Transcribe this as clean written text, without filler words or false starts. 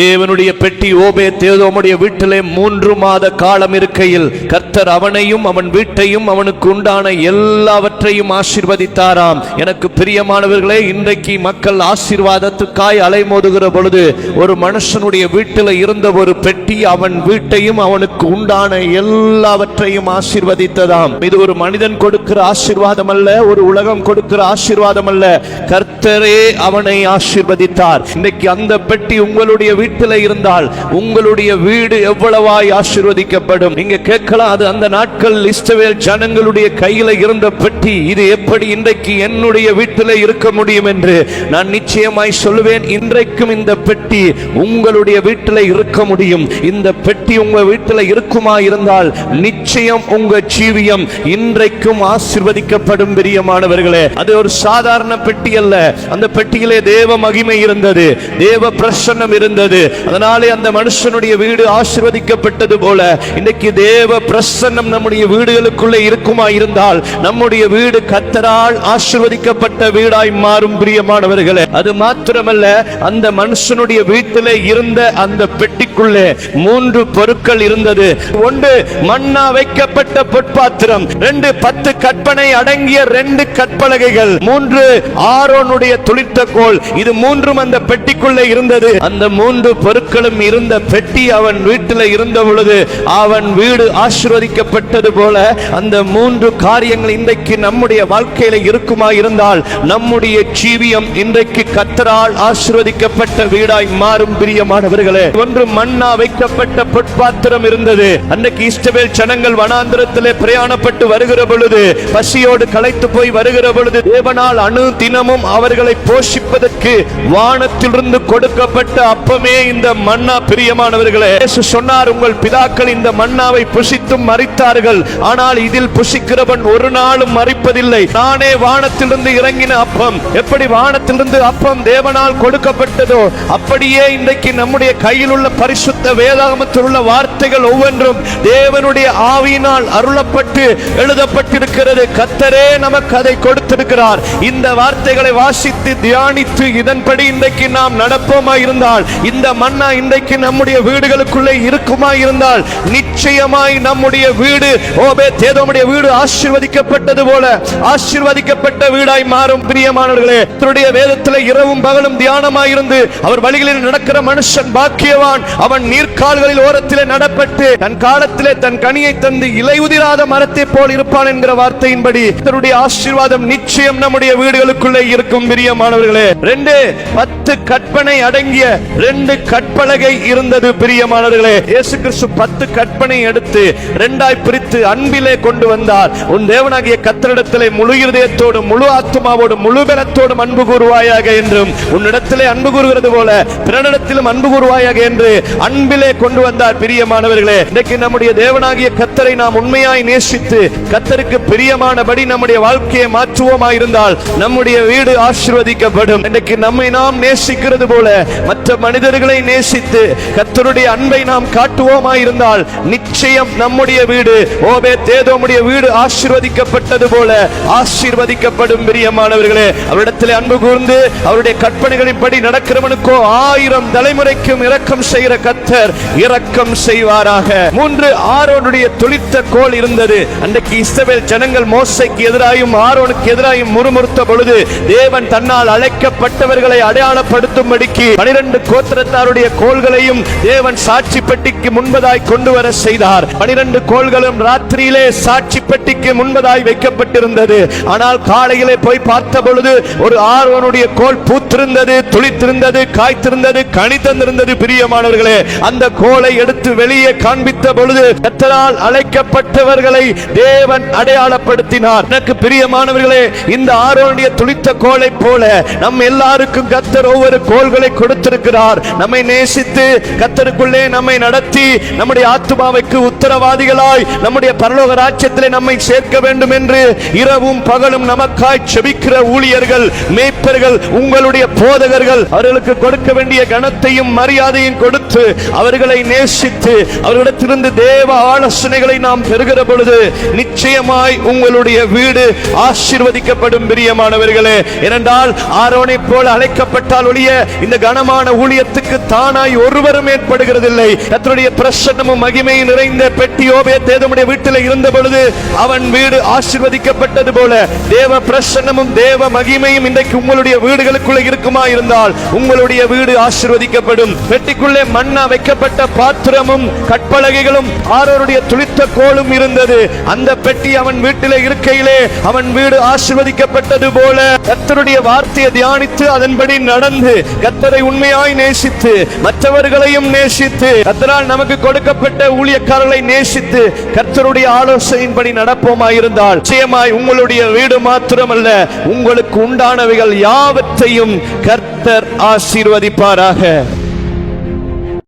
தேவனுடைய பெட்டி ஓபேத்-ஏதோமுடைய வீட்டிலே 3 மாத காலம் இருக்கையில் கர்த்தர் அவனையும் அவன் வீட்டையும் அவனுக்கு உண்டான எல்லாவற்றையும் ஆசீர்வதித்தாராம். எனக்கு பிரியமானவர்களே, இன்றைக்கு மக்கள் ஆசீர்வாதத்துக்காய் அலைமோதுகிற பொழுது ஒரு மனுஷனுடைய வீட்டில் இருந்த ஒரு பெட்டி அவன் வீட்டையும் அவனுக்கு உண்டான எல்லாவற்றையும் ஆசீர்வதித்ததாம். இது ஒரு மனிதன் கொடுக்கிற ஆசீர்வாதம் அல்ல, ஒரு உலகம் கொடுக்கிற ஆசீர்வாதம் அல்ல, கர்த்தரே அவனை ஆசீர்வதித்தார். இன்னைக்கு அந்த பெட்டி உங்களுடைய வீட்டில் இருந்தால் உங்களுடைய வீடு எவ்வளவாய் ஆசீர்வதிக்கப்படும். நீங்க கேட்கலாம், அது அந்த நாட்கள் இஸ்ரவேல் ஜனங்களுடைய கையில இருந்த பெட்டி, இது எப்படி இன்றைக்கு என்னுடைய வீட்டில் இருக்க முடியும் என்று நான் நிச்சயமாய் சொல்லுவேன். இன்றைக்கும் இந்த பெட்டி உங்களுடைய வீட்டில் இருக்க முடியும். இந்த பெட்டி உங்க வீட்டில் இருக்குமா இருந்தால் நிச்சயம் உங்க ஜீவியம் இன்றைக்கும் ஆசீர்வதிக்கப்படும். பிரியமானவர்களே, அது ஒரு சாதாரண பெட்டி அல்ல. அந்த பெட்டியிலே தேவ மகிமை இருந்தது, தேவ பிரசன்னம் இருந்தது. அதனாலே அந்த மனுஷனுடைய வீடு ஆசீர்வதிக்கப்பட்டது போல இன்றைக்கு தேவ பிரசன்னம் நம்முடைய வீடுகளுக்குள்ளே இருக்குமா இருந்தால் நம்முடைய வீடு கர்த்தரால் ஆசீர்வதிக்கப்பட்ட வீடாய் மாறும். பிரியமானவர்களே, அது மாத்திரமல்ல, அந்த மனுஷனுடைய வீட்டிலே இருந்த அந்த பெட்டிக்குள்ளே 3 பொருட்கள் இருந்தது. 1 மன்னா வைக்கப்பட்ட பொற்பாத்திரம், 2 10 கற்பனை அடங்கிய 2 கற்பலகைகள், 3 ஆரோனுடைய துளிர்த்த கோல். இது 3ம் அந்த பெட்டிக்குள்ளே இருந்தது. அந்த 3 பொருட்களும் இருந்த பெட்டி அவன் வீட்டில் இருந்த பொழுது அவன் வீடு ஆசீர்வதிக்கப்பட்டது போல அந்த 3 காரியங்கள் இன்றைக்கு நம்முடைய வாழ்க்கையில இருக்குமா இருந்தால் நம்முடைய ஜீவியம் இன்றைக்கு கர்த்தரால் ஆசீர்வதிக்கப்பட்ட வீடாய் மாறும். பிரியமானவர்களே, 1 மன்னா வைக்கப்பட்ட பொற்பாத்திரம் இருந்தது. அன்றைக்கு இஸ்ரவேல் ஜனங்கள் வனாந்திரத்திலே பிரயாணப்பட்டு வருகிற பொழுது, பசியோடு களைத்து போய் வருகிற பொழுது தேவனால் அனுதினமும் அவர்களை போஷிப்பதற்கு வானத்திலிருந்து கொடுக்கப்பட்ட அப்பமே இந்த மன்னா. பிரியமானவர்களே, இயேசு சொன்னார், உங்கள் பிதாக்கள் இந்த மன்னாவை புசித்தும் மரித்தார்கள், ஆனால் இதில் புசிக்கிறவன் ஒரு நாளும் மரிப்பதில்லை. நானே வானத்திலிருந்து இறங்கின அப்பம். எப்படி வானத்திலிருந்து அப்பம் தேவனால் கொடுக்கப்பட்டதோ அப்படியே இன்றைக்கு நம்முடைய கையில் உள்ள பரிசுத்த வேதாகமத்தில் உள்ள வார்த்தைகள் ஒவ்வொன்றும் தேவனுடைய ஆவியினால் அருளப்பட்டு எழுதப்பட்டிருக்கிறது. கர்த்தரே நமக்கு அதை கொடுத்திருக்கிறார். இந்த வார்த்தைகளை வாசித்து தியானித்து இதன்படி இன்றைக்கு நாம் நடப்போமா இருந்தால், இந்த மன்னா இன்றைக்கு நம்முடைய வீடுகளுக்குள்ளே இருக்குமா இருந்தால் நிச்சயமாய் நம்முடைய வீடு ஓபேத்-ஏதோமுடைய வீடு ஆசீர்வதிக்கப்பட்டது போல ஆசீர்வதிக்கப்பட்ட வீடாய் மாறும். பிரியமானவர்களே, அவருடைய வேதத்தில் இரவும் பகலும் தியானமாய் இருந்து அவர் வழிகளில் நடக்கிற மனுஷன் பாக்கியவான். அவன் நீர்க்கால்களில் ஓரத்திலே நடப்பட்டு தன் காலத்திலே தன் கனியை தந்து இலை உதிராத மரத்தை போல் இருப்பான் என்கிற வார்த்தையின்படி அவருடைய ஆசீர்வாதம் நிச்சயம் நம்முடைய வீடுகளுக்குள்ளே இருக்கும். பிரியமானவர்களே, 2 10 கற்பனை அடங்கிய 2 கற்பலகை இருந்தது. பிரியமானவர்களே, இயேசு கிறிஸ்து 10 கற்பனை எடுத்து 2ஆய் பிரித்து அன்பிலே கொண்டு வந்தார். உன் தேவனாகிய கர்த்தரிடத்திலே முழு இருதயத்தோடும் முழு ஆத்துமாவோடு முழு பலத்தோடும் அன்பு கூறுவாயாக என்றும், உன்னிடத்திலே அன்பு கூறுகிறது போல பிறனிடத்திலும் அன்பு கூறுவாயாக என்று அன்பிலே கொண்டு வந்தார். பிரியமானவர்களே, இன்றைக்கு நம்முடைய தேவனாகிய கர்த்தரை நாம் உண்மையாய் நேசித்து கர்த்தருக்கு பிரியமானபடி நம்முடைய வாழ்க்கையை மாற்றுவோமா இருந்தால் நம்முடைய வீடு ஆசீர்வதிக்கப்படும். இன்றைக்கு நம்மை நாம் நேசிக்கிறது போல மற்ற மனிதர்களை நேசித்து கர்த்தருடைய அன்பை நாம் காட்டுவோமா இருந்தால் நிச்சயம் நம்முடைய வீடு ஓபேத்-ஏதோமுடைய வீடு ஆசீர்வதிக்கப்பட்டது போல ஆசீர்வதிக்கப்படும். பிரியமானவர்களே, அவரிடத்தில் அன்பு கூர்ந்து அவருடைய கற்பனைகளின்படி நடக்கிறவனுக்கோ 1000 தலைமுறைக்கும் இரக்கம் செய்கிற கர்த்தர் இரக்கம் செய்வாராக. 3 ஆரோனுடைய துளிர்த்த கோல் இருந்தது. அன்றைக்கு இஸ்ரவேல் ஜனங்கள் மோசேக்கு எதிராயும் ஆரோனுக்கு எதிராயும் முறுமுறுத்த பொழுது தேவன் தன்னால் அழைக்கப்பட்டவர்களை அடையாளப்படுத்தும்படிக்கு 12 கோத்திரத்தாருடைய கோல்களையும் தேவன் சாட்சி பெட்டிக்கு முன்பதாய் கொண்டு வர செய்தார். 12 கோல்களும் ராத்திரியிலே சாட்சி பெட்டிக்கு முன்பதாய் வைக்கப்பட்டிருந்தது. ஆனால் காலையிலே போய் பார்த்த பொழுது ஒரு ஆரோனுடைய கோல் பூத்திருந்தது, துளித்திருந்தது, காய்த்திருந்தது, கனி தந்திருந்தது. பிரியமானவர்களே, அந்த கோலை எடுத்து வெளியே காண்பித்த பொழுது கர்த்தரால் அழைக்கப்பட்டவர்களை தேவன் அடையாளப்படுத்தினார். எனக்கு பிரியமானவர்களே, இந்த ஆரோனுடைய துளித்த கோலை போல நம் எல்லாருக்கும் கர்த்தர் ஒவ்வொரு கோல்களை கொடுத்திருக்கிறார். நம்மை நேசித்து கர்த்தருக்குள்ளே நம்மை நடத்தி நம்முடைய ஆத்துமாவுக்கு உத்தரவாதிகளாய் நம்முடைய பரலோக ராஜ்யத்திலே நம்மை சேர்க்க வேண்டும் என்று இரவும் பகலும் நமக்காய் செபிக்கிற ஊழியர்கள், மேய்ப்பர்கள், உங்களுடைய போதகர்கள், அவர்களுக்கு கொடுக்க வேண்டிய கனத்தையும் மரியாதையும் கொடுத்து அவர்களை நேசித்து அவர்களிடத்திலிருந்து தேவ ஆலோசனைகளை நாம் பெறுகிற பொழுது நிச்சயமாய் உங்களுடைய வீடு ஆசீர்வதிக்கப்படும். பிரியமானவர்களே, ஏனென்றால் ஆரோனை போல அழைக்கப்பட்டால் ஒழிய இந்த கனமான ஊழியத்துக்கு நமக்கு தானாய் ஒருவரும் ஏற்படுகிறதில்லை. கர்த்தருடைய பிரசன்னமும் மகிமையும் நிறைந்த பெட்டி ஓபேத்ஏதோமுடைய வீட்டில் இருந்த பொழுது அவன் வீடு ஆசீர்வதிக்கப்பட்டது போல தேவ பிரசன்னமும் தேவ மகிமையும் இன்றைக்கு உங்களுடைய வீடுகளுக்குள்ள இருக்குமா இருந்தால் உங்களுடைய வீடு ஆசீர்வதிக்கப்படும். பெட்டிக்குள்ளே மன்னா வைக்கப்பட்ட பாத்திரமும் கற்பலகைகளும் ஆரோருடைய துளித்த கோலும் இருந்தது. அந்த பெட்டி அவன் வீட்டிலே இருக்கையிலே அவன் வீடு ஆசீர்வதிக்கப்பட்டது போல கர்த்தருடைய வார்த்தையை தியானித்து அதன்படி நடந்து கர்த்தரை உண்மையாய் நேசித்து மற்றவர்களையும் நேசித்து கர்த்தரால் நமக்கு கொடுக்கப்பட்ட ஊழியக்காரர்களை நேசித்து கர்த்தருடைய ஆலோசனையின்படி நடப்போமாயிருந்தால் நிச்சயமாய் உங்களுடைய வீடு மாத்திரமல்ல உங்களுக்கு உண்டானவைகள் யாவற்றையும் கர்த்தர் ஆசீர்வதிப்பாராக.